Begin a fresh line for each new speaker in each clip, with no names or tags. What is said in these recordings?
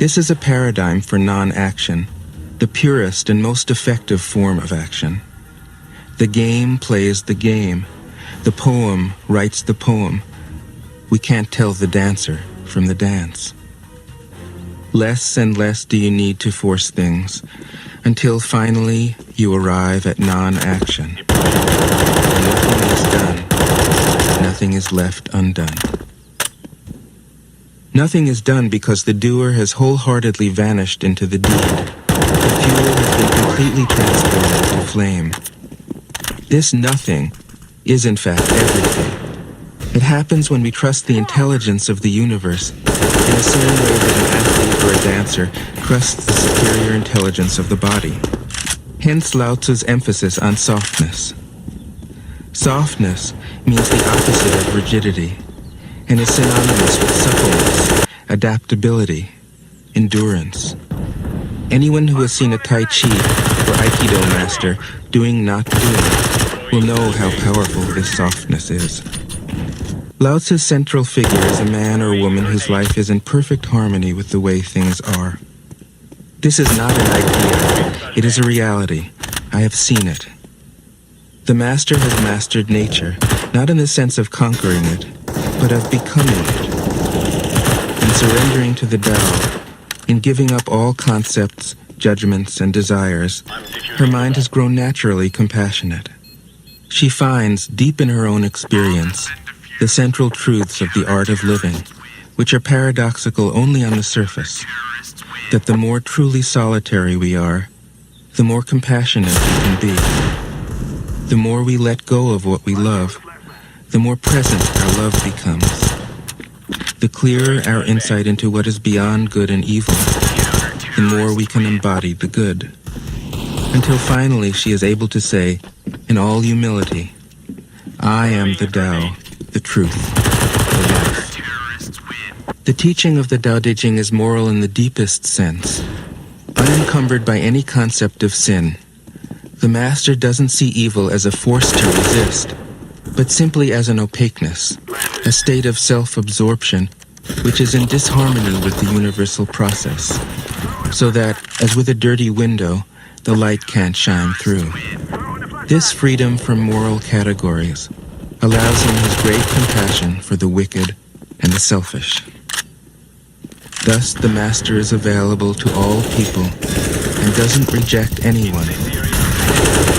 This is a paradigm for non-action, the purest and most effective form of action. The game plays the game. The poem writes the poem. We can't tell the dancer from the dance. Less and less do you need to force things, until finally you arrive at non-action. When nothing is done, nothing is left undone. Nothing is done because the doer has wholeheartedly vanished into the deed. The fuel has been completely transformed into flame. This nothing is in fact everything. It happens when we trust the intelligence of the universe in the same way that an athlete or a dancer trusts the superior intelligence of the body. Hence Lao Tzu's emphasis on softness. Softness means the opposite of rigidity and is synonymous with suppleness, adaptability, endurance. Anyone who has seen a Tai Chi or Aikido master doing not doing will know how powerful this softness is. Lao Tzu's central figure is a man or woman whose life is in perfect harmony with the way things are. This is not an idea, it is a reality. I have seen it. The master has mastered nature, not in the sense of conquering it, but of becoming it. In surrendering to the Tao, in giving up all concepts, judgments, and desires, her mind has grown naturally compassionate. She finds, deep in her own experience, the central truths of the art of living, which are paradoxical only on the surface, that the more truly solitary we are, the more compassionate we can be. The more we let go of what we love, the more present our love becomes. The clearer our insight into what is beyond good and evil, the more we can embody the good. Until finally she is able to say, in all humility, I am the Tao, the truth, the life. The teaching of the Tao Te Ching is moral in the deepest sense, unencumbered by any concept of sin. The master doesn't see evil as a force to resist, but simply as an opaqueness, a state of self-absorption which is in disharmony with the universal process, so that, as with a dirty window, the light can't shine through. This freedom from moral categories allows him his great compassion for the wicked and the selfish. Thus, the master is available to all people and doesn't reject anyone.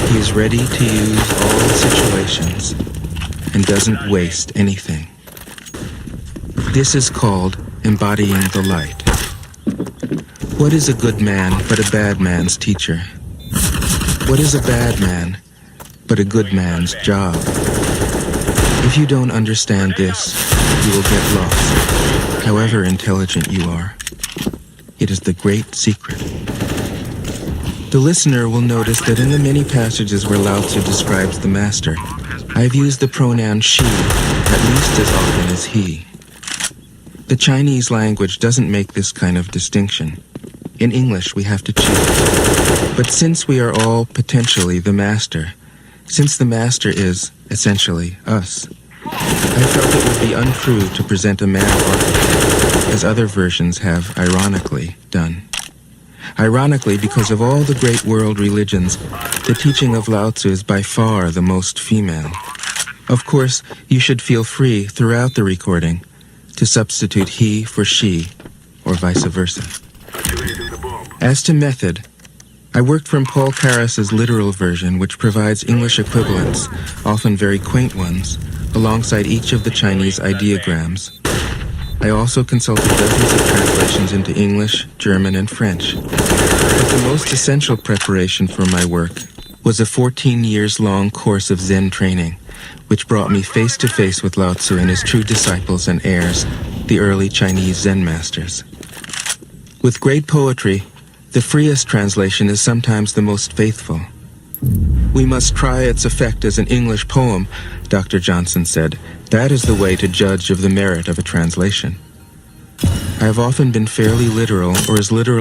He is ready to use all situations and doesn't waste anything. This is called embodying the light. What is a good man but a bad man's teacher? What is a bad man but a good man's job? If you don't understand this, you will get lost, however intelligent you are. It is the great secret. The listener will notice that in the many passages where Lao Tzu describes the master, I have used the pronoun she at least as often as he. The Chinese language doesn't make this kind of distinction. In English, we have to choose. But since we are all potentially the master, since the master is, essentially, us, I felt it would be untrue to present a man archetype, as other versions have, ironically, done. Ironically, because of all the great world religions, the teaching of Lao Tzu is by far the most female. Of course, you should feel free throughout the recording to substitute he for she, or vice versa. As to method, I worked from Paul Carus's literal version, which provides English equivalents, often very quaint ones, alongside each of the Chinese ideograms. I also consulted dozens of translations into English, German, and French. But the most essential preparation for my work was a 14 years-long course of Zen training, which brought me face-to-face with Lao Tzu and his true disciples and heirs, the early Chinese Zen masters. With great poetry, the freest translation is sometimes the most faithful. We must try its effect as an English poem, Dr. Johnson said. That is the way to judge of the merit of a translation. I have often been fairly literal, or as literal